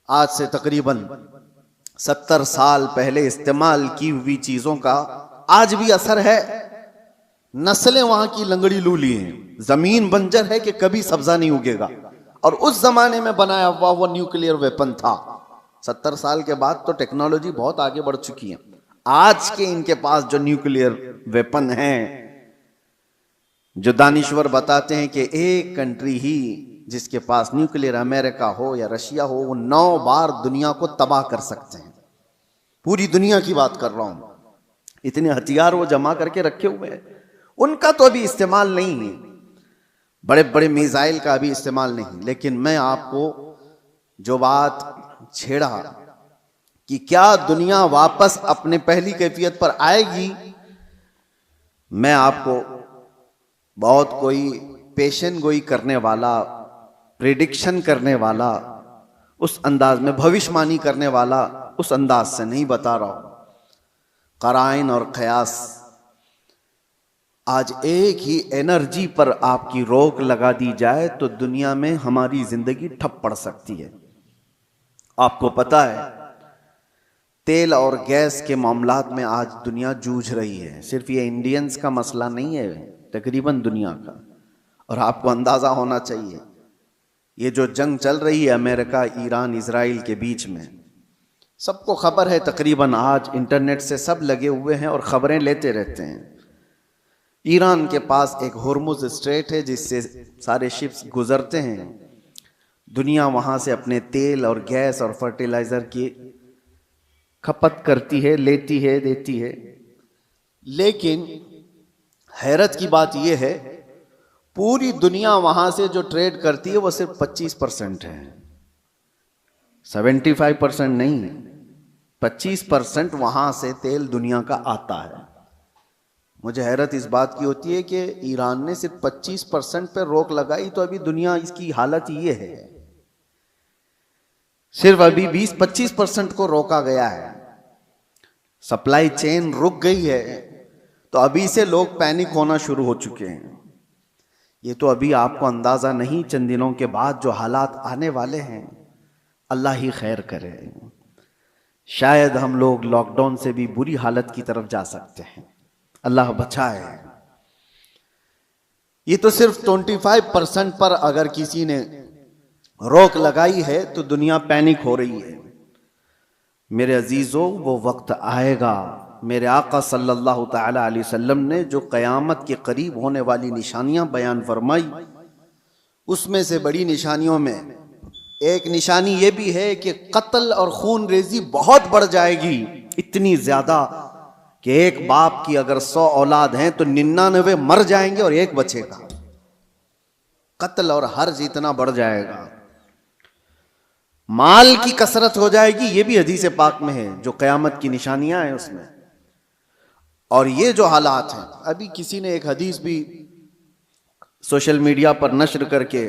आज से तकरीबन 70 साल पहले इस्तेमाल की हुई चीजों का आज भी असर है। नस्लें वहां की लंगड़ी लूली हैं, जमीन बंजर है कि कभी सब्जा नहीं उगेगा। और उस जमाने में बनाया हुआ वो न्यूक्लियर वेपन था। 70 साल के बाद तो टेक्नोलॉजी बहुत आगे बढ़ चुकी है। आज के इनके पास जो न्यूक्लियर वेपन है, जो दानिश्वर बताते हैं कि एक कंट्री ही जिसके पास न्यूक्लियर, अमेरिका हो या रशिया हो, वो 9 बार दुनिया को तबाह कर सकते हैं। पूरी दुनिया की बात कर रहा हूं, इतने हथियार वो जमा करके रखे हुए हैं। उनका तो अभी इस्तेमाल नहीं है, बड़े बड़े मिसाइल का अभी इस्तेमाल नहीं। लेकिन मैं आपको जो बात छेड़ा कि क्या दुनिया वापस अपने पहली कैफियत पर आएगी, मैं आपको बहुत कोई पेशन गोई करने वाला, प्रेडिक्शन करने वाला, उस अंदाज में भविष्यवाणी करने वाला उस अंदाज से नहीं बता रहा हूं। कराइन और कयास, आज एक ही एनर्जी पर आपकी रोक लगा दी जाए तो दुनिया में हमारी जिंदगी ठप पड़ सकती है। आपको पता है तेल और गैस के मामलात में आज दुनिया जूझ रही है। सिर्फ ये इंडियंस का मसला नहीं है, तकरीबन दुनिया का। और आपको अंदाजा होना चाहिए ये जो जंग चल रही है अमेरिका, ईरान, इजराइल के बीच में, सबको खबर है। तकरीबन आज इंटरनेट से सब लगे हुए हैं और खबरें लेते रहते हैं। ईरान के पास एक हुर्मुज स्ट्रेट है जिससे सारे शिप्स गुजरते हैं। दुनिया वहां से अपने तेल और गैस और फर्टिलाइजर की खपत करती है, लेती है, देती है। लेकिन हैरत की बात यह है, पूरी दुनिया वहां से जो ट्रेड करती है वो सिर्फ 25% है, 75% नहीं, 25% वहां से तेल दुनिया का आता है। मुझे हैरत इस बात की होती है कि ईरान ने सिर्फ 25% पर रोक लगाई तो अभी दुनिया इसकी हालत ये है। सिर्फ अभी 20-25% को रोका गया है, सप्लाई चेन रुक गई है, तो अभी से लोग पैनिक होना शुरू हो चुके हैं। ये तो अभी आपको अंदाजा नहीं, चंद दिनों के बाद जो हालात आने वाले हैं, अल्लाह ही खैर करे। शायद हम लोग लॉकडाउन से भी बुरी हालत की तरफ जा सकते हैं, अल्लाह बचाए। ये तो सिर्फ 25% पर अगर किसी ने रोक लगाई है तो दुनिया पैनिक हो रही है। मेरे अजीजों, वो वक्त आएगा, मेरे आका सल्लल्लाहु ताला अलैहि वसल्लम ने जो क़यामत के करीब होने वाली निशानियां बयान फरमाई, उसमें से बड़ी निशानियों में एक निशानी ये भी है कि कत्ल और खून रेजी बहुत बढ़ जाएगी। इतनी ज्यादा कि एक बाप की अगर 100 औलाद हैं तो 99 मर जाएंगे और एक बचेगा। कत्ल और हर्ज इतना बढ़ जाएगा। माल की कसरत हो जाएगी, ये भी हदीस पाक में है, जो क़यामत की निशानियां हैं उसमें। और ये जो हालात हैं, अभी किसी ने एक हदीस भी सोशल मीडिया पर नश्र करके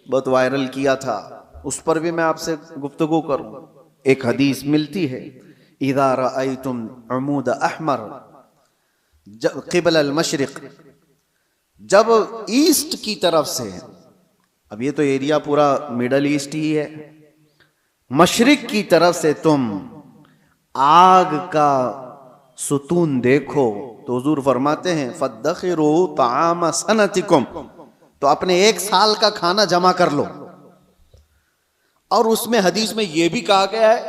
बहुत वायरल किया था, उस पर भी मैं आपसे गुफ्तगू करूं। एक हदीस मिलती है, इज़ा रअयतुम अमूद अहमर क़िबल अल-मशरिक़, जब ईस्ट की तरफ से, अब ये तो एरिया पूरा मिडल ईस्ट ही है, मशरिक की तरफ से तुम आग का सुतून देखो तो हुजूर फरमाते हैं फद्दखिरू ताम सनतिकुम, तो अपने 1 साल का खाना जमा कर लो। और उसमें हदीस में यह भी कहा गया है,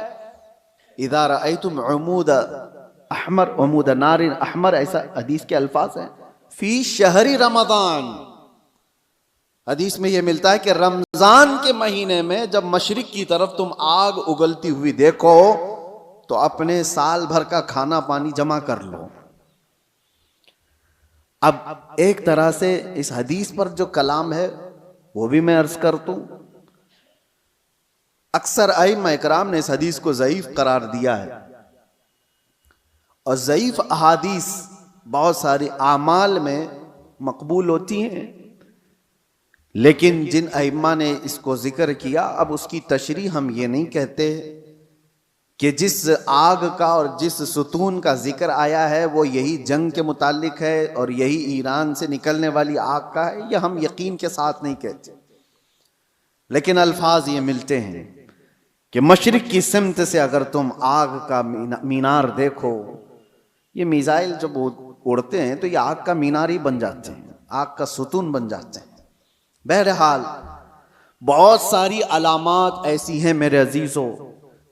इज़ा रअयतुम उमूद अहमर उमूद नारिन अहमर, ऐसा हदीस के अल्फाज हैं, फी शहरी रमजान। हदीस में यह मिलता है कि रमजान के महीने में जब मशरिक की तरफ तुम आग उगलती हुई देखो तो अपने साल भर का खाना पानी जमा कर लो। अब एक तरह से इस हदीस पर जो कलाम है वो भी मैं अर्ज कर दूं। अक्सर अइम्मा इकराम ने इस हदीस को ज़ईफ करार दिया है, और ज़ईफ अहादीस बहुत सारी आमाल में मकबूल होती हैं। लेकिन जिन अइम्मा ने इसको जिक्र किया, अब उसकी तशरीह हम ये नहीं कहते कि जिस आग का और जिस सुतून का जिक्र आया है वो यही जंग के मुतालिक है और यही ईरान से निकलने वाली आग का है, यह हम यकीन के साथ नहीं कहते। लेकिन अल्फाज ये मिलते हैं कि मशरिक की सिमत से अगर तुम आग का मीनार देखो, ये मिसाइल जब उड़ते हैं तो ये आग का मीनार ही बन जाते हैं, आग का सुतून बन जाते हैं। बहरहाल बहुत सारी अलामात ऐसी हैं मेरे अजीजों,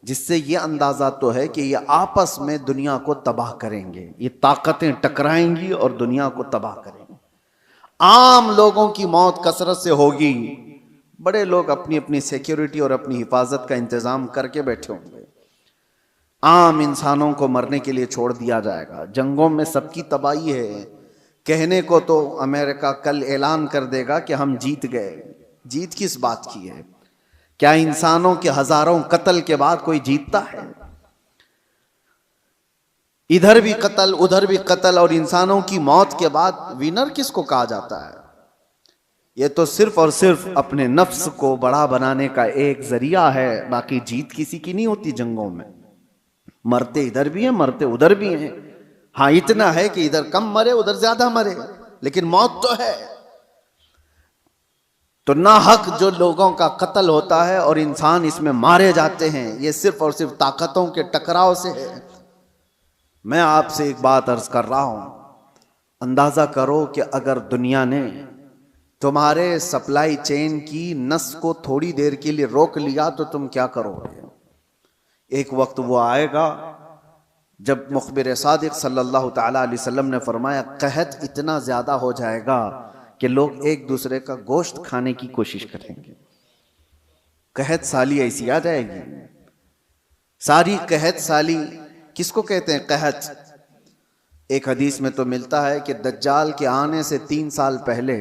जिससे ये अंदाजा तो है कि ये आपस में दुनिया को तबाह करेंगे, ये ताकतें टकराएंगी और दुनिया को तबाह करेंगे। आम लोगों की मौत कसरत से होगी, बड़े लोग अपनी अपनी सिक्योरिटी और अपनी हिफाजत का इंतजाम करके बैठे होंगे। आम इंसानों को मरने के लिए छोड़ दिया जाएगा। जंगों में सबकी तबाही है। कहने को तो अमेरिका कल ऐलान कर देगा कि हम जीत गए। जीत किस बात की है? क्या इंसानों के हजारों कत्ल के बाद कोई जीतता है? इधर भी कत्ल, उधर भी कत्ल, और इंसानों की मौत के बाद विनर किसको कहा जाता है? ये तो सिर्फ और सिर्फ अपने नफ्स को बड़ा बनाने का एक जरिया है, बाकी जीत किसी की नहीं होती जंगों में। मरते इधर भी हैं, मरते उधर भी हैं। हाँ, इतना है कि इधर कम मरे, उधर ज्यादा मरे, लेकिन मौत तो है। तो ना हक जो लोगों का कत्ल होता है और इंसान इसमें मारे जाते हैं, ये सिर्फ और सिर्फ ताकतों के टकराव से है। मैं आपसे एक बात अर्ज कर रहा हूं, अंदाजा करो कि अगर दुनिया ने तुम्हारे सप्लाई चेन की नस को थोड़ी देर के लिए रोक लिया तो तुम क्या करोगे? एक वक्त वो आएगा जब मुखबिर सादिक सल्लल्लाहु ताला अलैहि वसल्लम ने फरमाया, कहत इतना ज्यादा हो जाएगा कि लोग एक दूसरे का गोश्त खाने की कोशिश करेंगे। कहत साली ऐसी आ जाएगी। सारी कहत साली किसको कहते हैं? कहत। एक हदीस में तो मिलता है कि दज्जाल के आने से 3 साल पहले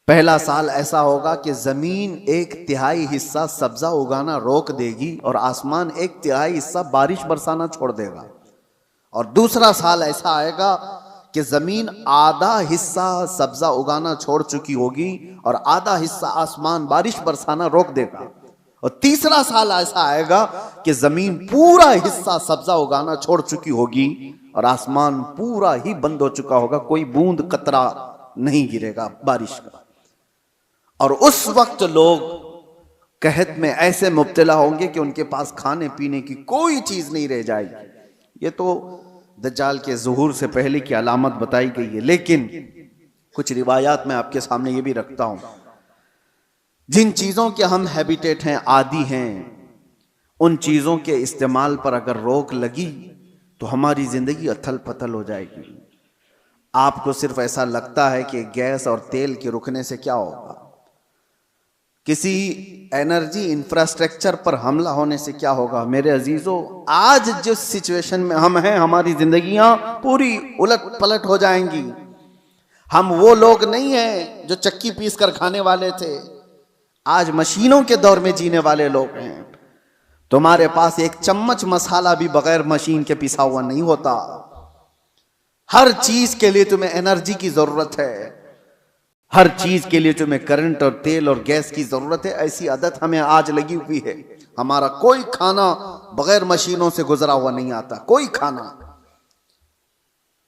पहला साल ऐसा होगा कि जमीन 1/3 हिस्सा सब्जा उगाना रोक देगी और आसमान 1/3 हिस्सा बारिश बरसाना छोड़ देगा। और दूसरा साल ऐसा आएगा कि जमीन आधा हिस्सा सब्जा उगाना छोड़ चुकी होगी और आधा हिस्सा आसमान बारिश बरसाना रोक देगा। और तीसरा साल ऐसा आएगा कि जमीन पूरा हिस्सा सब्जा उगाना छोड़ चुकी होगी और आसमान पूरा ही बंद हो चुका होगा, कोई बूंद कतरा नहीं गिरेगा बारिश का। और उस वक्त लोग कहत में ऐसे मुब्तला होंगे कि उनके पास खाने पीने की कोई चीज नहीं रह जाएगी। ये तो दज्जाल के ज़ुहूर से पहले की अलामत बताई गई है, लेकिन कुछ रिवायात मैं आपके सामने ये भी रखता हूं। जिन चीजों के हम हैबिटेट हैं, आदी हैं, उन चीजों के इस्तेमाल पर अगर रोक लगी तो हमारी जिंदगी अथल पथल हो जाएगी। आपको सिर्फ ऐसा लगता है कि गैस और तेल के रुकने से क्या होगा, किसी एनर्जी इंफ्रास्ट्रक्चर पर हमला होने से क्या होगा। मेरे अजीजों, आज जिस सिचुएशन में हम हैं, हमारी जिंदगियां पूरी उलट पलट हो जाएंगी। हम वो लोग नहीं हैं जो चक्की पीस कर खाने वाले थे, आज मशीनों के दौर में जीने वाले लोग हैं। तुम्हारे पास एक चम्मच मसाला भी बगैर मशीन के पिसा हुआ नहीं होता। हर चीज के लिए तुम्हें एनर्जी की जरूरत है, हर चीज के लिए तुम्हें करंट और तेल और गैस की जरूरत है। ऐसी आदत हमें आज लगी हुई है। हमारा कोई खाना बगैर मशीनों से गुजरा हुआ नहीं आता, कोई खाना।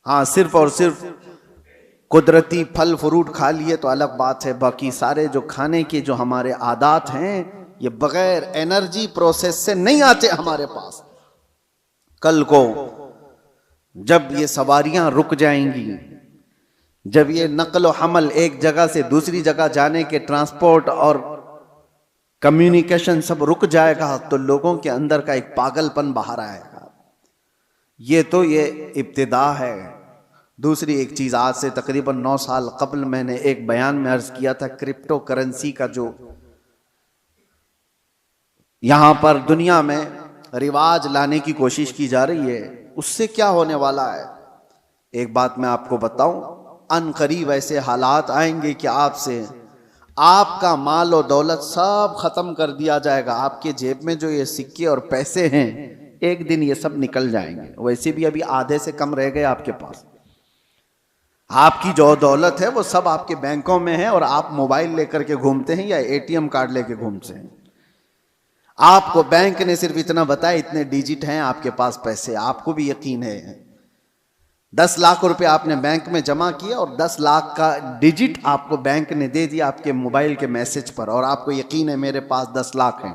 हाँ, सिर्फ और सिर्फ कुदरती फल फ्रूट खा लिए तो अलग बात है, बाकी सारे जो खाने के जो हमारे आदात हैं ये बगैर एनर्जी प्रोसेस से नहीं आते हमारे पास। कल को जब ये सवारियां रुक जाएंगी, जब ये नकल व हमल एक जगह से दूसरी जगह जाने के ट्रांसपोर्ट और कम्युनिकेशन सब रुक जाएगा, तो लोगों के अंदर का एक पागलपन बाहर आएगा। ये तो ये इब्तिदा है। दूसरी एक चीज, आज से तकरीबन 9 साल कबल मैंने एक बयान में अर्ज किया था, क्रिप्टो करेंसी का जो यहां पर दुनिया में रिवाज लाने की कोशिश की जा रही है, उससे क्या होने वाला है। एक बात मैं आपको बताऊं, अनकरीब ऐसे हालात आएंगे कि आपसे आपका माल और दौलत सब खत्म कर दिया जाएगा। आपके जेब में जो ये सिक्के और पैसे हैं, एक दिन ये सब निकल जाएंगे। वैसे भी अभी आधे से कम रह गए आपके पास। आपकी जो दौलत है वो सब आपके बैंकों में है और आप मोबाइल लेकर के घूमते हैं या एटीएम कार्ड लेके घूमते हैं। आपको बैंक ने सिर्फ इतना बताया, इतने डिजिट हैं आपके पास पैसे। आपको भी यकीन है 10 लाख रुपए आपने बैंक में जमा किया और 10 लाख का डिजिट आपको बैंक ने दे दिया आपके मोबाइल के मैसेज पर, और आपको यकीन है मेरे पास 10 लाख हैं।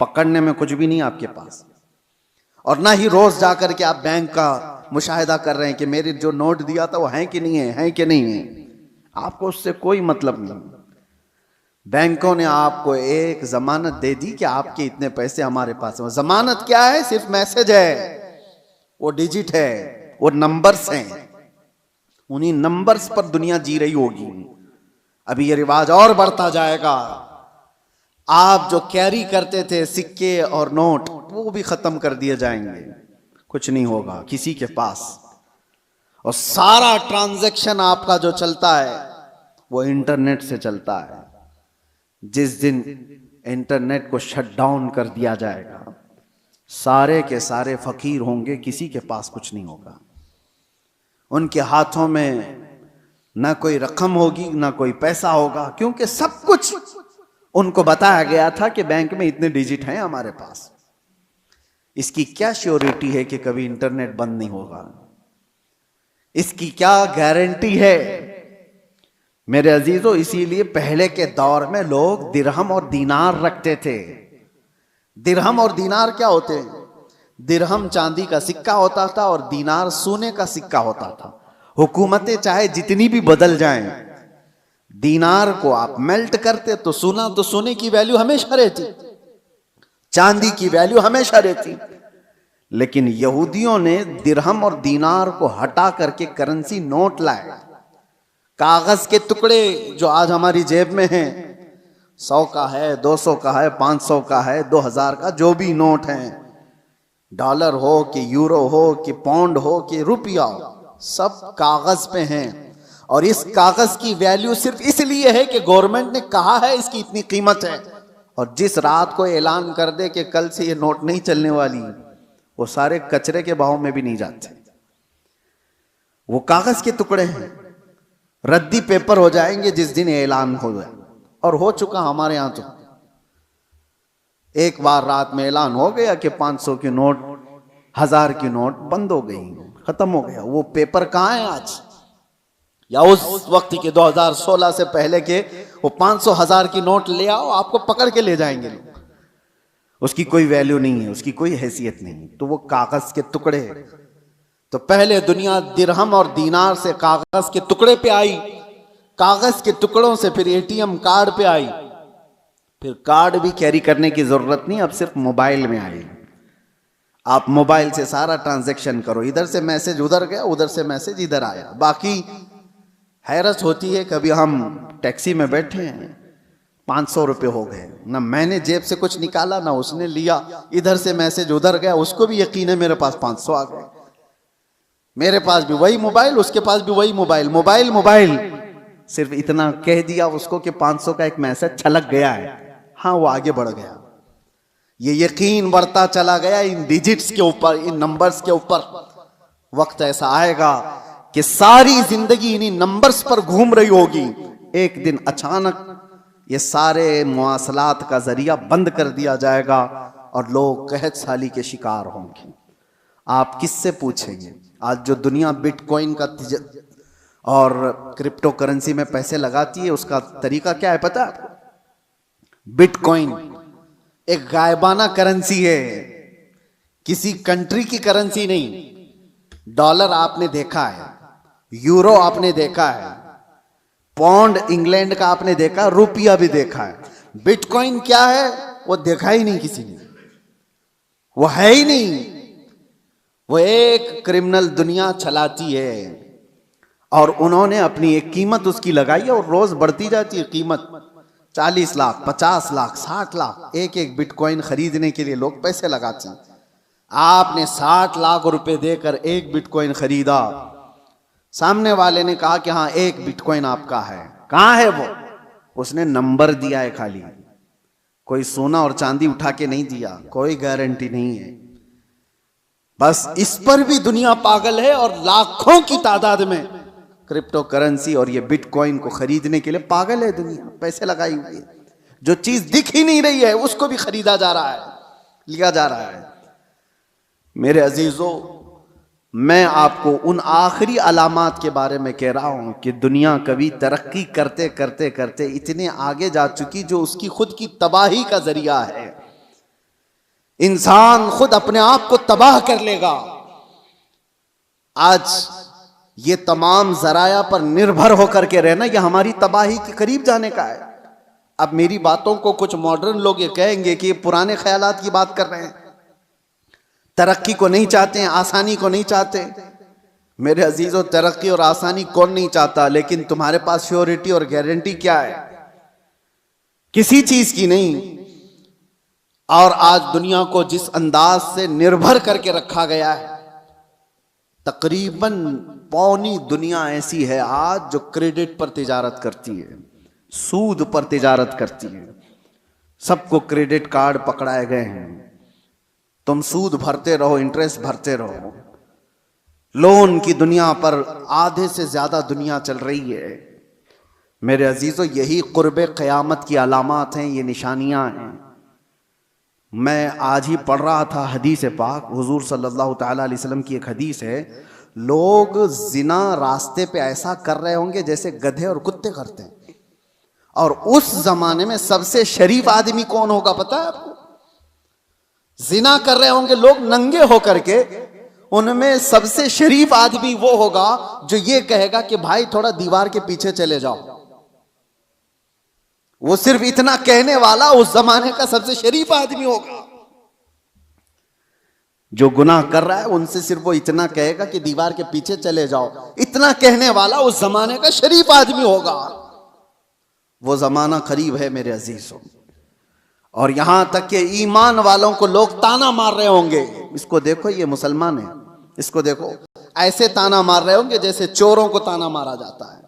पकड़ने में कुछ भी नहीं आपके पास, और ना ही रोज जाकर के आप बैंक का मुशाहिदा कर रहे हैं कि मेरे जो नोट दिया था वो है कि नहीं है कि नहीं है। आपको उससे कोई मतलब नहीं। बैंकों ने आपको एक जमानत दे दी कि आपके इतने पैसे हमारे पास हैं। जमानत क्या है? सिर्फ मैसेज है, वो डिजिट है, वो नंबर्स हैं। उन्हीं नंबर्स पर दुनिया जी रही होगी। अभी ये रिवाज और बढ़ता जाएगा। आप जो कैरी करते थे सिक्के और नोट, वो भी खत्म कर दिए जाएंगे, कुछ नहीं होगा किसी के पास। और सारा ट्रांजैक्शन आपका जो चलता है वो इंटरनेट से चलता है। जिस दिन इंटरनेट को शट डाउन कर दिया जाएगा, सारे के सारे फकीर होंगे, किसी के पास कुछ नहीं होगा। उनके हाथों में ना कोई रकम होगी, ना कोई पैसा होगा, क्योंकि सब कुछ उनको बताया गया था कि बैंक में इतने डिजिट हैं हमारे पास। इसकी क्या श्योरिटी है कि कभी इंटरनेट बंद नहीं होगा? इसकी क्या गारंटी है? मेरे अजीजों, इसीलिए पहले के दौर में लोग दिरहम और दीनार रखते थे। दिरहम और दीनार क्या होते हैं? दिरहम चांदी का सिक्का होता था और दीनार सोने का सिक्का होता था। हुकूमतें चाहे जितनी भी बदल जाएं, दीनार को आप मेल्ट करते तो सोने की वैल्यू हमेशा रहती, चांदी की वैल्यू हमेशा रहती। लेकिन यहूदियों ने दिरहम और दीनार को हटा करके करेंसी नोट लाए। कागज के टुकड़े जो आज हमारी जेब में हैं, 100 का है, 200 का है, 500 का है, 2000 का, जो भी नोट हैं, डॉलर हो कि यूरो हो कि पाउंड हो कि रुपया हो, सब कागज पे हैं। और इस कागज की वैल्यू सिर्फ इसलिए है कि गवर्नमेंट ने कहा है इसकी इतनी कीमत है। और जिस रात को ऐलान कर दे कि कल से ये नोट नहीं चलने वाली, वो सारे कचरे के भाव में भी नहीं जाते। वो कागज के टुकड़े हैं, रद्दी पेपर हो जाएंगे जिस दिन ऐलान हो जाए। और हो चुका हमारे यहां तो। एक बार रात में ऐलान हो गया कि 500 की नोट, 1000 की नोट बंद हो गई, खत्म हो गया। वो पेपर कहां है आज? या उस वक्त के 2016 से पहले के वो 500 1000 की नोट ले आओ, आपको पकड़ के ले जाएंगे लोग। उसकी कोई वैल्यू नहीं है, उसकी कोई हैसियत नहीं। तो वो कागज के टुकड़े। तो पहले दुनिया दिरहम और दीनार से कागज के टुकड़े पे आई, कागज के टुकड़ों से फिर एटीएम कार्ड पे आई, फिर कार्ड भी कैरी करने की जरूरत नहीं, अब सिर्फ मोबाइल में आई। आप मोबाइल से सारा ट्रांजैक्शन करो, इधर से मैसेज उधर गया, उधर से मैसेज इधर आया। बाकी हैरत होती है, कभी हम टैक्सी में बैठे हैं, 500 रुपये हो गए, ना मैंने जेब से कुछ निकाला ना उसने लिया, इधर से मैसेज उधर गया, उसको भी यकीन है मेरे पास 500 आ गए। मेरे पास भी वही मोबाइल, उसके पास भी वही मोबाइल, मोबाइल मोबाइल। सिर्फ इतना कह दिया उसको कि 500 का एक मैसेज छलक गया है, हाँ वो आगे बढ़ गया। ये यकीन बढ़ता चला गया इन डिजिट्स के ऊपर, इन नंबर्स के ऊपर। वक्त ऐसा आएगा कि सारी जिंदगी इन्हीं नंबर्स पर घूम रही होगी। एक दिन अचानक ये सारे मुआसलात का जरिया बंद कर दिया जाएगा और लोग कहत साली के शिकार होंगे। आप किससे पूछेंगे? आज जो दुनिया बिटकॉइन का और क्रिप्टो करेंसी में पैसे लगाती है, उसका तरीका क्या है पता है आपको? बिटकॉइन एक गायबाना करेंसी है, किसी कंट्री की करेंसी नहीं। डॉलर आपने देखा है, यूरो आपने देखा है, पाउंड इंग्लैंड का आपने देखा, रुपया भी देखा है। बिटकॉइन क्या है वो देखा ही नहीं किसी ने, वो है ही नहीं। वो एक क्रिमिनल दुनिया चलाती है और उन्होंने अपनी एक कीमत उसकी लगाई है और रोज बढ़ती जाती है कीमत। 40 लाख, 50 लाख, 60 लाख एक एक बिटकॉइन खरीदने के लिए लोग पैसे लगाते हैं। आपने 60 लाख रुपए देकर एक बिटकॉइन खरीदा, सामने वाले ने कहा कि हाँ एक बिटकॉइन आपका है, कहां है वो? उसने नंबर दिया है खाली, कोई सोना और चांदी उठा के नहीं दिया, कोई गारंटी नहीं है। बस इस पर भी दुनिया पागल है और लाखों की तादाद में क्रिप्टो करेंसी और ये बिटकॉइन को खरीदने के लिए पागल है दुनिया, पैसे लगाई हुई है। जो चीज दिख ही नहीं रही है उसको भी खरीदा जा रहा है, लिया जा रहा है। मेरे अजीजों, मैं आपको उन आखिरी अलामात के बारे में कह रहा हूं कि दुनिया कभी तरक्की करते करते करते इतने आगे जा चुकी जो उसकी खुद की तबाही का जरिया है। इंसान खुद अपने आप को तबाह कर लेगा। आज ये तमाम जराया पर निर्भर होकर के रहना, यह हमारी तबाही के करीब जाने का है। अब मेरी बातों को कुछ मॉडर्न लोग ये कहेंगे कि ये पुराने ख्यालात की बात कर रहे हैं, तरक्की को नहीं चाहते हैं, आसानी को नहीं चाहते। मेरे अजीजों, तरक्की और आसानी कौन नहीं चाहता, लेकिन तुम्हारे पास श्योरिटी और गारंटी क्या है? किसी चीज की नहीं। और आज दुनिया को जिस अंदाज से निर्भर करके रखा गया है, तकरीबन पौनी दुनिया ऐसी है आज जो क्रेडिट पर तिजारत करती है, सूद पर तिजारत करती है। सबको क्रेडिट कार्ड पकड़ाए गए हैं, तुम सूद भरते रहो, इंटरेस्ट भरते रहो। लोन की दुनिया पर आधे से ज्यादा दुनिया चल रही है। मेरे अजीजों, यही कुर्बे क़यामत की अलामात हैं, ये निशानियां हैं। मैं आज ही पढ़ रहा था हदीस पाक, हुजूर सल्लल्लाहु तआला अलैहि वसल्लम की एक हदीस है, लोग जिना रास्ते पे ऐसा कर रहे होंगे जैसे गधे और कुत्ते करते हैं। और उस जमाने में सबसे शरीफ आदमी कौन होगा पता है आपको? जिना कर रहे होंगे लोग नंगे होकर के, उनमें सबसे शरीफ आदमी वो होगा जो ये कहेगा कि भाई थोड़ा दीवार के पीछे चले जाओ। वो सिर्फ इतना कहने वाला उस जमाने का सबसे शरीफ आदमी होगा। जो गुनाह कर रहा है उनसे सिर्फ वो इतना कहेगा कि दीवार के पीछे चले जाओ, इतना कहने वाला उस जमाने का शरीफ आदमी होगा। वो जमाना करीब है मेरे अजीजों। और यहां तक कि ईमान वालों को लोग ताना मार रहे होंगे, इसको देखो ये मुसलमान है, इसको देखो, ऐसे ताना मार रहे होंगे जैसे चोरों को ताना मारा जाता है।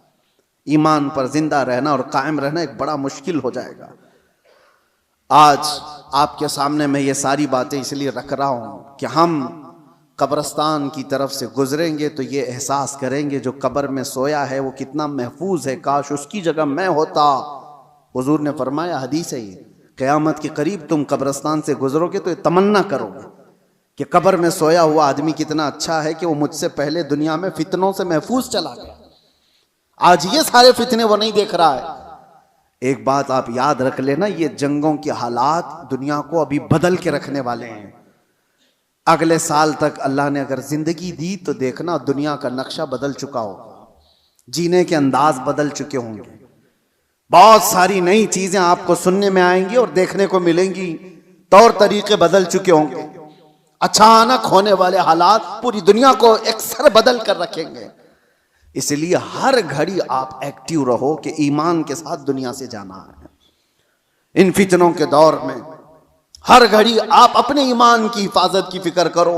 ईमान पर जिंदा रहना और कायम रहना एक बड़ा मुश्किल हो जाएगा। आज आपके सामने मैं ये सारी बातें इसलिए रख रहा हूं कि हम कब्रिस्तान की तरफ से गुजरेंगे तो ये एहसास करेंगे जो कब्र में सोया है वो कितना महफूज है, काश उसकी जगह मैं होता। हुजूर ने फरमाया, हदीस है ये, क़यामत के करीब तुम कब्रिस्तान से गुजरोगे तो ये तमन्ना करोगे कि कब्र में सोया हुआ आदमी कितना अच्छा है कि वो मुझसे पहले दुनिया में फितनों से महफूज चला गया। आज ये सारे फितने वो नहीं देख रहा है। एक बात आप याद रख लेना, ये जंगों के हालात दुनिया को अभी बदल के रखने वाले हैं। अगले साल तक अल्लाह ने अगर जिंदगी दी तो देखना दुनिया का नक्शा बदल चुका होगा, जीने के अंदाज बदल चुके होंगे, बहुत सारी नई चीजें आपको सुनने में आएंगी और देखने को मिलेंगी, तौर तरीके बदल चुके होंगे। अचानक होने वाले हालात पूरी दुनिया को एकसर बदल कर रखेंगे। इसलिए हर घड़ी आप एक्टिव रहो कि ईमान के साथ दुनिया से जाना है। इन फितनों के दौर में हर घड़ी आप अपने ईमान की हिफाजत की फिक्र करो।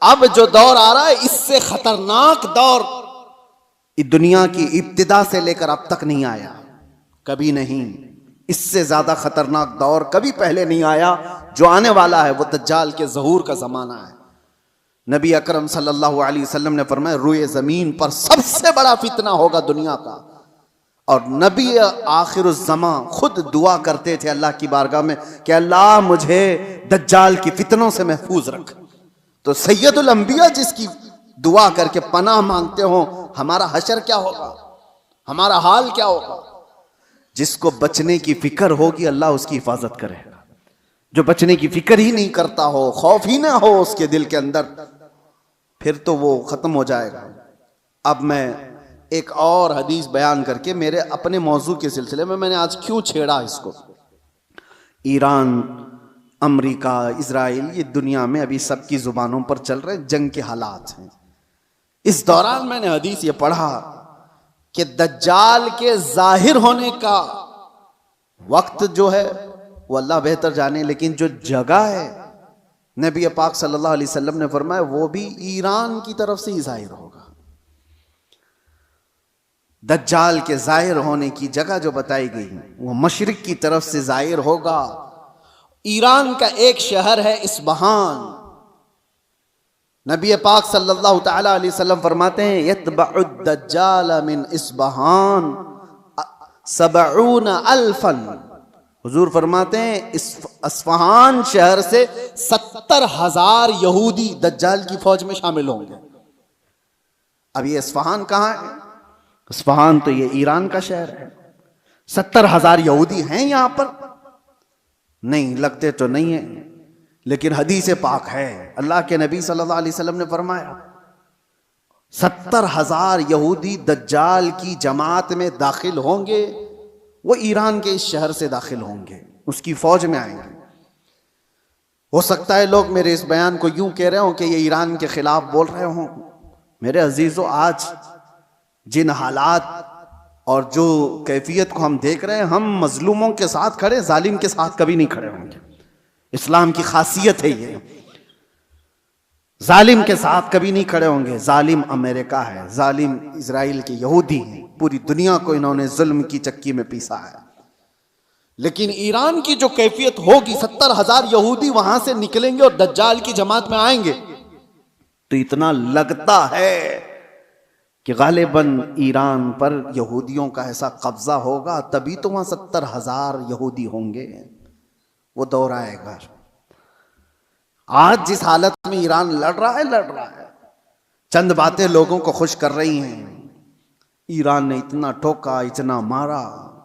अब जो दौर आ रहा है इससे खतरनाक दौर दुनिया की इब्तिदा से लेकर अब तक नहीं आया, कभी नहीं। इससे ज्यादा खतरनाक दौर कभी पहले नहीं आया। जो आने वाला है वो दज्जाल के ज़हूर का जमाना है। नबी अकरम सल्लल्लाहु अलैहि वसल्लम ने फरमाया, रुए जमीन पर सबसे बड़ा फितना होगा दुनिया का। और नबी आखिरुज़्ज़मा खुद दुआ करते थे अल्लाह की बारगाह में कि अल्लाह मुझे दज्जाल की फितनों से महफूज रख। तो सैयदुल अंबिया जिसकी दुआ करके पनाह मांगते हो, हमारा हशर क्या होगा, हमारा हाल क्या होगा। जिसको बचने की फिक्र होगी अल्लाह उसकी हिफाजत करेगा। जो बचने की फिक्र ही नहीं करता हो, खौफ ही ना हो उसके दिल के अंदर, फिर तो वो खत्म हो जाएगा। अब मैं एक और हदीस बयान करके मेरे अपने मौजू के सिलसिले में, मैंने आज क्यों छेड़ा इसको, ईरान, अमेरिका, इजराइल, ये दुनिया में अभी सबकी जुबानों पर चल रहे जंग के हालात हैं। इस दौरान मैंने हदीस ये पढ़ा कि दज्जाल के जाहिर होने का वक्त जो है वो अल्लाह बेहतर जाने, लेकिन जो जगह है नबी पाक सल्लल्लाहु अलैहि वसल्लम ने फरमाया वो भी ईरान की तरफ से ही जाहिर होगा। दज्जाल के जाहिर होने की जगह जो बताई गई वो मशरिक की तरफ से जाहिर होगा। ईरान का एक शहर है इस्फहान। नबी पाक सल्लल्लाहु तआला अलैहि वसल्लम फरमाते हैं, यतबउद दज्जाल मिन इस्फहान 70 अल्फन। हुजूर फरमाते हैं इस्फहान शहर से 70,000 यहूदी दज्जाल की फौज में शामिल होंगे। अब ये इस्फहान कहाँ है? इस्फहान तो ये ईरान का शहर है। 70,000 यहूदी हैं यहां पर? नहीं, लगते तो नहीं है, लेकिन हदीस पाक है, अल्लाह के नबी सल्लल्लाहु अलैहि वसल्लम ने फरमाया 70,000 यहूदी दज्जाल की जमात में दाखिल होंगे। वो ईरान के इस शहर से दाखिल होंगे, उसकी फौज में आएंगे। हो सकता है लोग मेरे इस बयान को यूं कह रहे हो कि ये ईरान के खिलाफ बोल रहे हों। मेरे अजीजों, आज जिन हालात और जो कैफियत को हम देख रहे हैं, हम मजलूमों के साथ खड़े, जालिम के साथ कभी नहीं खड़े होंगे। इस्लाम की खासियत है ये, जालिम के साथ कभी नहीं खड़े होंगे। जालिम अमेरिका है, जालिम इजराइल के यहूदी हैं, पूरी दुनिया को इन्होंने जुल्म की चक्की में पीसा है। लेकिन ईरान की जो कैफियत होगी, 70,000 यहूदी वहां से निकलेंगे और दज्जाल की जमात में आएंगे, तो इतना लगता है कि गालिबन ईरान पर यहूदियों का ऐसा कब्जा होगा, तभी तो वहां 70,000 यहूदी होंगे। वो दौर आएगा। आज जिस हालत में ईरान लड़ रहा है, चंद बातें लोगों को खुश कर रही हैं। ईरान ने इतना ठोका, इतना मारा,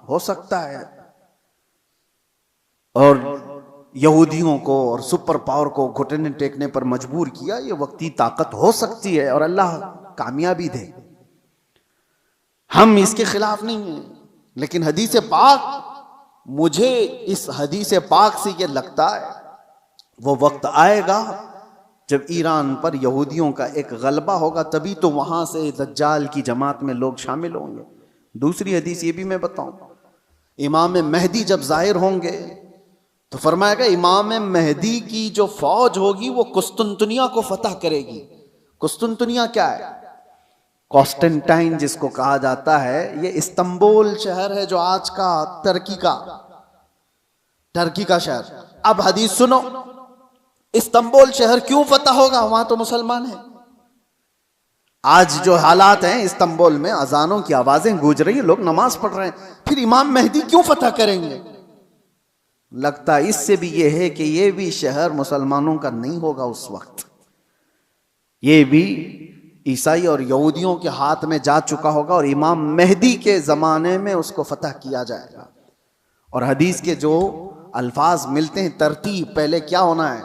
हो सकता है, और यहूदियों को और सुपर पावर को घुटने टेकने पर मजबूर किया। ये वक्ती ताकत हो सकती है और अल्लाह कामयाबी दे, हम इसके खिलाफ नहीं हैं। लेकिन हदीस पाक, मुझे इस हदीस पाक से ये लगता है वो वक्त आएगा जब ईरान पर यहूदियों का एक गलबा होगा, तभी तो वहां से दज्जाल की जमात में लोग शामिल होंगे। दूसरी हदीस ये भी मैं बताऊं, इमाम मेहदी जब जाहिर होंगे तो फरमाएगा इमाम मेहदी की जो फौज होगी वो कुस्तुनतुनिया को फतह करेगी। कुस्तुनतुनिया क्या है? कॉन्स्टेंटाइन जिसको कहा जाता है, ये इस्तांबुल शहर है जो आज का टर्की का शहर। अब हदीस सुनो, इस्तांबुल शहर क्यों फतह होगा? वहां तो मुसलमान है। आज जो हालात हैं इस्तांबुल में, अजानों की आवाजें गूंज रही हैं, लोग नमाज पढ़ रहे हैं, फिर इमाम मेहदी क्यों फतह करेंगे? लगता इससे भी यह है कि यह भी शहर मुसलमानों का नहीं होगा उस वक्त, ये भी ईसाई और यहूदियों के हाथ में जा चुका होगा और इमाम मेहदी के जमाने में उसको फतह किया जाएगा। और हदीस के जो अल्फाज मिलते हैं, तरतीब, पहले क्या होना है,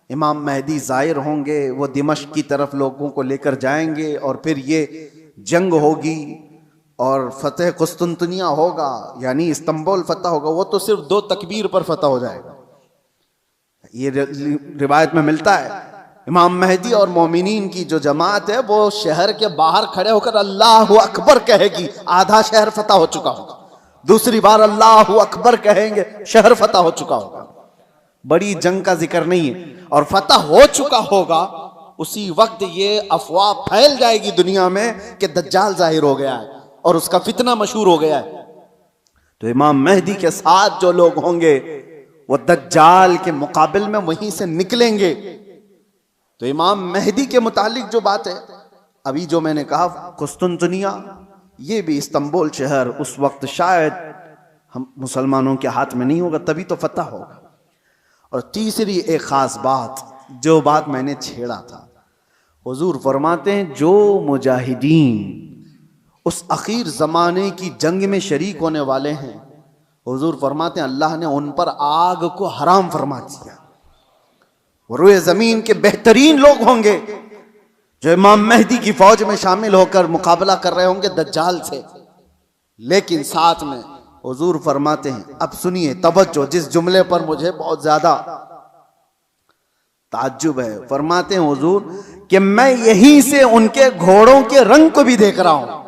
इमाम मेहदी जाहिर होंगे, वो दिमश्क की तरफ लोगों को लेकर जाएंगे और फिर ये जंग होगी और फतेह कुस्तुनतुनिया होगा, यानी इस्तांबुल फतह होगा। वो तो सिर्फ 2 तकबीर पर फतह हो जाएगा, ये रिवायत में मिलता है। इमाम मेहदी और मोमिनीन की जो जमात है वो शहर के बाहर खड़े होकर अल्लाहु अकबर कहेगी, आधा शहर फतह हो चुका होगा। दूसरी बार अल्लाहु अकबर कहेंगे, शहर फतह हो चुका होगा। बड़ी जंग का जिक्र नहीं है, और फतह हो चुका होगा उसी वक्त ये अफवाह फैल जाएगी दुनिया में कि दज्जाल जाहिर हो गया है और उसका फितना मशहूर हो गया है। तो इमाम मेहदी के साथ जो लोग होंगे वो दज्जाल के मुकाबिल में वहीं से निकलेंगे। तो इमाम मेहदी के मुतालिक जो बात है, अभी जो मैंने कहा कुस्तुनतुनिया, ये भी इस्तांबुल शहर उस वक्त शायद हम मुसलमानों के हाथ में नहीं होगा, तभी तो फतह होगा। और तीसरी एक खास बात, जो बात मैंने छेड़ा था, हुजूर फरमाते हैं जो मुजाहिदीन उस आखिर जमाने की जंग में शरीक होने वाले हैं, हुजूर फरमाते हैं अल्लाह ने उन पर आग को हराम फरमा दिया। रुए जमीन के बेहतरीन लोग होंगे जो इमाम मेहदी की फौज में शामिल होकर मुकाबला कर रहे होंगे दज्जाल से। लेकिन साथ में हुजूर फरमाते हैं, अब सुनिए तवज्जो, जिस जुमले पर मुझे बहुत ज्यादा ताज्जुब है, फरमाते हैं हुजूर कि मैं यहीं से उनके घोड़ों के रंग को भी देख रहा हूं।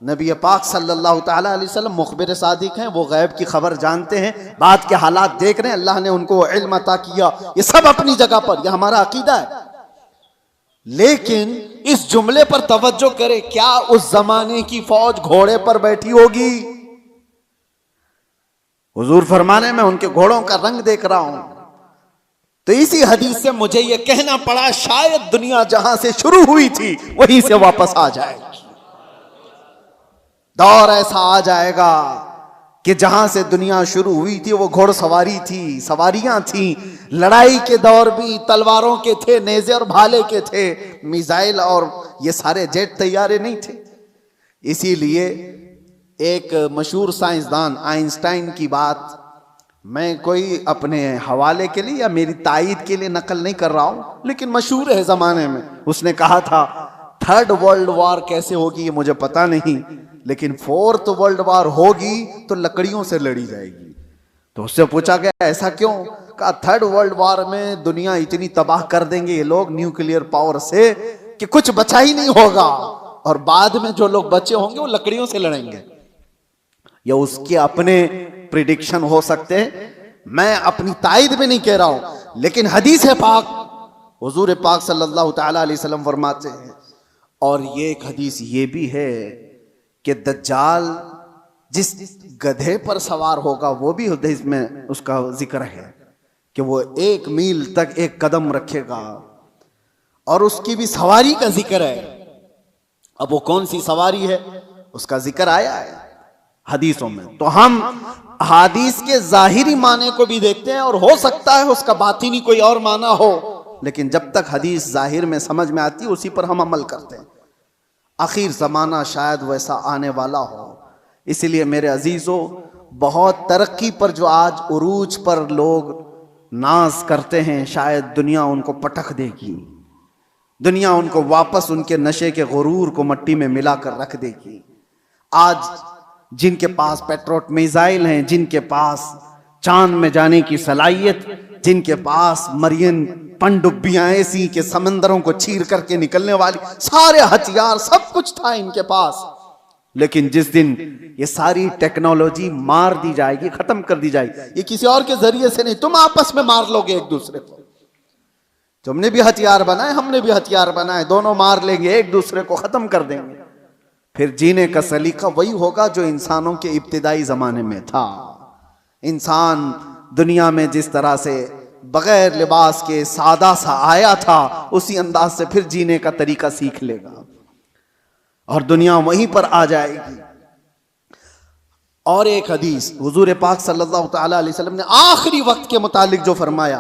नबी पाक सल्लल्लाहु ताला अलैहि वसल्लम मुखबिर सादिक हैं, वो गैब की खबर जानते हैं, बात के हालात देख रहे हैं, अल्लाह ने उनको इल्म अता किया। ये सब अपनी जगह पर, यह हमारा अकीदा है। लेकिन इस जुमले पर तवज्जो करें, क्या उस जमाने की फौज घोड़े पर बैठी होगी? हुजूर फरमाने में उनके घोड़ों का रंग देख रहा हूं। तो इसी हदीस से मुझे यह कहना पड़ा, शायद दुनिया जहां से शुरू हुई थी वहीं से वापस आ जाएगी। दौर ऐसा आ जाएगा कि जहां से दुनिया शुरू हुई थी वो घोड़सवारी थी, सवारियां थी। लड़ाई के दौर भी तलवारों के थे, नेज़े और भाले के थे, मिसाइल और ये सारे जेट तैयारे नहीं थे। इसीलिए एक मशहूर साइंसदान आइंस्टाइन की बात मैं कोई अपने हवाले के लिए या मेरी तायीद के लिए नकल नहीं कर रहा हूं, लेकिन मशहूर है जमाने में। उसने कहा था थर्ड वर्ल्ड वॉर कैसे होगी ये मुझे पता नहीं, लेकिन फोर्थ वर्ल्ड वॉर होगी तो लकड़ियों से लड़ी जाएगी। तो उससे पूछा गया ऐसा क्यों? कहा थर्ड वर्ल्ड वॉर में दुनिया इतनी तबाह कर देंगे ये लोग न्यूक्लियर पावर से कि कुछ बचा ही नहीं होगा, और बाद में जो लोग बचे होंगे वो लकड़ियों से लड़ेंगे। या उसके अपने प्रिडिक्शन हो सकते हैं, मैं अपनी तायीद में नहीं कह रहा हूं, लेकिन हदीस है पाक, हुजूर पाक सल्लल्लाहु तआला अलैहि वसल्लम फरमाते हैं। और ये एक हदीस ये भी है कि दज्जाल जिस गधे पर सवार होगा, वो भी हदीस में उसका जिक्र है कि वो 1 मील तक एक कदम रखेगा, और उसकी भी सवारी का जिक्र है। अब वो कौन सी सवारी है उसका जिक्र आया है हदीसों में। तो हम हदीस के जाहिरी माने को भी देखते हैं, और हो सकता है उसका बातिनी कोई और माना हो, लेकिन जब तक हदीस जाहिर में समझ में आती है उसी पर हम अमल करते हैं। आखिर जमाना शायद वैसा आने वाला हो। इसलिए मेरे अजीजों, बहुत तरक्की पर जो आज उरूज पर लोग नाज करते हैं, शायद दुनिया उनको पटक देगी, दुनिया उनको वापस उनके नशे के गुरूर को मट्टी में मिलाकर रख देगी। आज जिनके पास पेट्रोट मिसाइल हैं, जिनके पास चांद में जाने की सलाहियत, जिनके पास मरियन पनडुब्बियां ऐसी के समंदरों को चीर करके निकलने वाली सारे हथियार, सब कुछ था इनके पास, लेकिन जिस दिन ये सारी टेक्नोलॉजी मार दी जाएगी, खत्म कर दी जाएगी, ये किसी और के जरिए से नहीं, तुम आपस में मार लोगे एक दूसरे को। तुमने भी हथियार बनाए, हमने भी हथियार बनाए, दोनों मार लेंगे, एक दूसरे को खत्म कर देंगे। फिर जीने का सलीका वही होगा जो इंसानों के इब्तिदाई जमाने में था। इंसान दुनिया में जिस तरह से बगैर लिबास के सादा सा आया था, उसी अंदाज से फिर जीने का तरीका सीख लेगा और दुनिया वहीं पर आ जाएगी। और एक हदीस हुजूर पाक सल्लल्लाहु तआला अलैहि वसल्लम ने आखिरी वक्त के मुतालिक जो फरमाया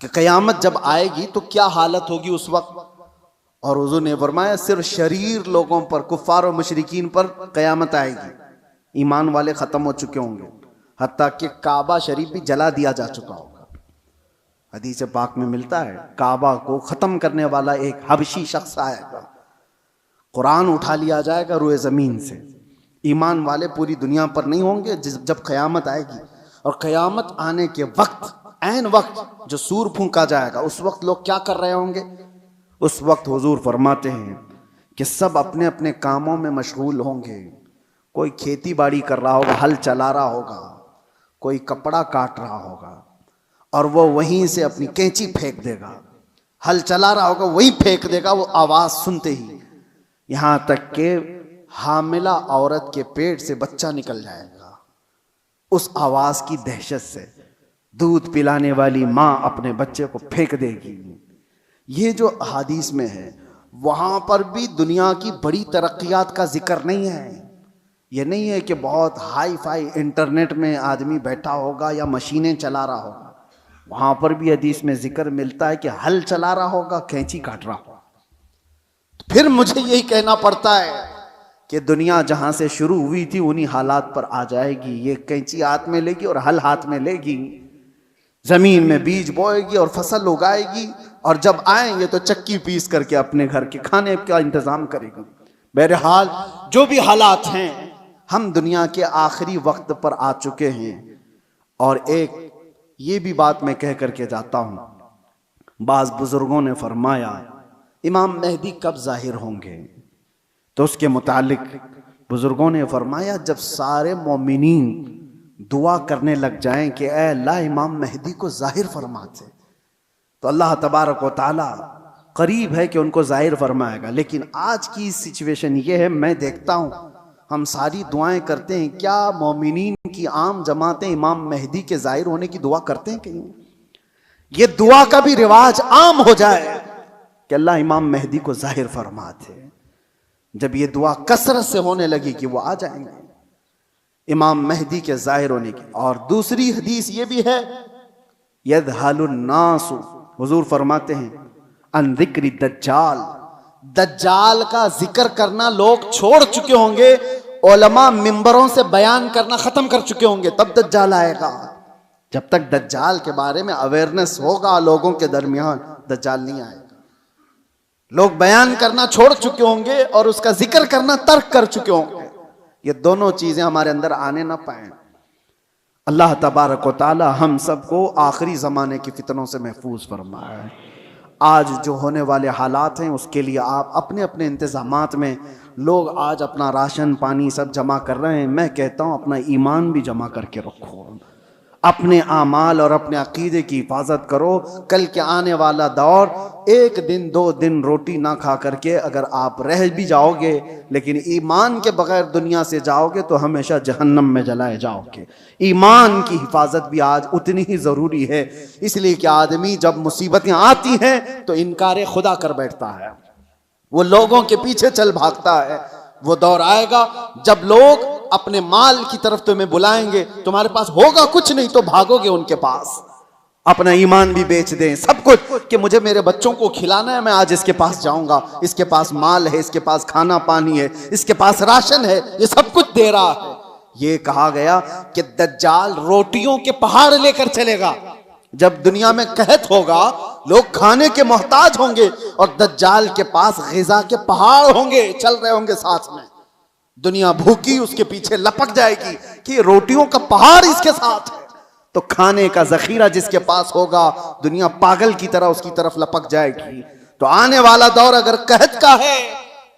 कि क़यामत जब आएगी तो क्या हालत होगी उस वक्त, और हुजूर ने फरमाया सिर्फ शरीर लोगों पर, कुफ्फार और मुशरिकीन पर क़यामत आएगी। ईमान वाले खत्म हो चुके होंगे, हत्ता कि काबा शरीफ भी जला दिया जा चुका होगा। हदीस पाक में मिलता है काबा को खत्म करने वाला एक हबशी शख्स आएगा, कुरान उठा लिया जाएगा रुए जमीन से। ईमान वाले पूरी दुनिया पर नहीं होंगे जब क़यामत आएगी, और क़यामत आने के वक्त, ऐन वक्त जो सूर फूंका जाएगा, उस वक्त लोग क्या कर रहे होंगे? उस वक्त हुजूर फरमाते हैं कि सब अपने अपने कामों में मशगूल होंगे। कोई खेती बाड़ी कर रहा होगा, हल चला रहा होगा, कोई कपड़ा काट रहा होगा, और वो वहीं से अपनी कैंची फेंक देगा। हल चला रहा होगा, वहीं फेंक देगा वो आवाज सुनते ही, यहां तक कि हामिला औरत के पेट से बच्चा निकल जाएगा उस आवाज की दहशत से। दूध पिलाने वाली मां अपने बच्चे को फेंक देगी। ये जो हदीस में है, वहां पर भी दुनिया की बड़ी तरक्कियात का जिक्र नहीं है। ये नहीं है कि बहुत हाई फाई इंटरनेट में आदमी बैठा होगा या मशीनें चला रहा होगा। वहां पर भी हदीस में जिक्र मिलता है कि हल चला रहा होगा, कैंची काट रहा होगा। फिर मुझे यही कहना पड़ता है कि दुनिया जहां से शुरू हुई थी उन्हीं हालात पर आ जाएगी। ये कैंची हाथ में लेगी और हल हाथ में लेगी, जमीन में बीज बोएगी और फसल उगाएगी, और जब आएंगे तो चक्की पीस करके अपने घर के खाने का इंतजाम करेगी। बहरहाल जो भी हालात हैं, हम दुनिया के आखिरी वक्त पर आ चुके हैं। और एक ये भी बात मैं कह करके जाता हूं, बाज बुजुर्गों ने फरमाया इमाम मेहदी कब जाहिर होंगे, तो उसके मुतालिक बुजुर्गों ने फरमाया जब सारे मोमिनीन दुआ करने लग जाएं कि ऐ अल्लाह इमाम मेहदी को जाहिर फरमाते, तो अल्लाह तबारक व तआला करीब है कि उनको जाहिर फरमाएगा। लेकिन आज की सिचुएशन ये है, मैं देखता हूँ हम सारी दुआएं करते हैं, क्या मोमिनीन की आम जमातें इमाम मेहदी के जाहिर होने की दुआ करते हैं? कहीं ये दुआ का भी रिवाज आम हो जाए कि अल्लाह इमाम मेहदी को जाहिर फरमाते। जब ये दुआ कसरत से होने लगी कि वो आ जाएंगे इमाम मेहदी के जाहिर होने की। और दूसरी हदीस ये भी है, यदहलुन्नासु, हुजूर फरमाते हैं अन जिक्री दज्जाल, दज्जाल का जिक्र करना लोग छोड़ चुके होंगे, उलमा मिंबरों से बयान करना खत्म कर चुके होंगे, तब दज्जाल आएगा। जब तक दज्जाल के बारे में अवेयरनेस होगा लोगों के दरमियान, दज्जाल नहीं आएगा। लोग बयान करना छोड़ चुके होंगे और उसका जिक्र करना तर्क कर चुके होंगे। ये दोनों चीजें हमारे अंदर आने ना पाए। अल्लाह तबारक व तआला हम सबको आखिरी ज़माने की फितनों से महफूज फरमाए। आज जो होने वाले हालात हैं उसके लिए आप अपने अपने इंतज़ामात में, लोग आज अपना राशन पानी सब जमा कर रहे हैं, मैं कहता हूँ अपना ईमान भी जमा करके रखो, अपने आमाल और अपने अकीदे की हिफाजत करो। कल के आने वाला दौर, एक दिन 2 दिन रोटी ना खा करके अगर आप रह भी जाओगे लेकिन ईमान के बगैर दुनिया से जाओगे तो हमेशा जहन्नम में जलाए जाओगे। ईमान की हिफाजत भी आज उतनी ही ज़रूरी है, इसलिए कि आदमी जब मुसीबतें आती हैं तो इनकार खुदा कर बैठता है, वो लोगों के पीछे चल भागता है। वो दौर आएगा जब लोग अपने माल की तरफ तुम्हें बुलाएंगे, तुम्हारे पास होगा कुछ नहीं तो भागोगे उनके पास, अपना ईमान भी बेच दें, सब कुछ, कि मुझे मेरे बच्चों को खिलाना है, मैं आज इसके पास जाऊंगा, इसके पास माल है, इसके पास खाना पानी है, इसके पास राशन है, ये सब कुछ दे रहा है। ये कहा गया कि दज्जाल रोटियों के पहाड़ लेकर चलेगा। जब दुनिया में कहत होगा, लोग खाने के मोहताज होंगे और दज्जाल के पास ग़िज़ा के पहाड़ होंगे, चल रहे होंगे साथ में, दुनिया भूखी उसके पीछे लपक जाएगी कि रोटियों का पहाड़ इसके साथ है। तो खाने का जखीरा जिसके पास होगा, दुनिया पागल की तरह उसकी तरफ लपक जाएगी। तो आने वाला दौर अगर कहत का है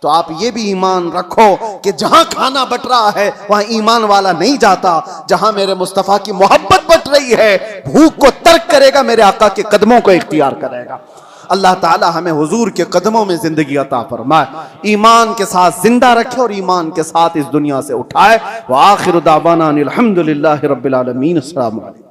तो आप ये भी ईमान रखो कि जहां खाना बट रहा है वहां ईमान वाला नहीं जाता। जहां मेरे मुस्तफा की मोहब्बत बट रही है, भूख को तर्क करेगा, मेरे आका के कदमों को इख्तियार करेगा। अल्लाह ताला हमें हुजूर के कदमों में जिंदगी अता फरमाए, ईमान के साथ जिंदा रखे और ईमान के साथ इस दुनिया से उठाए। व आखिर दावाना अनिल हम्दुलिल्लाहि रब्बिल आलमीन। अस्सलामु अलैकुम।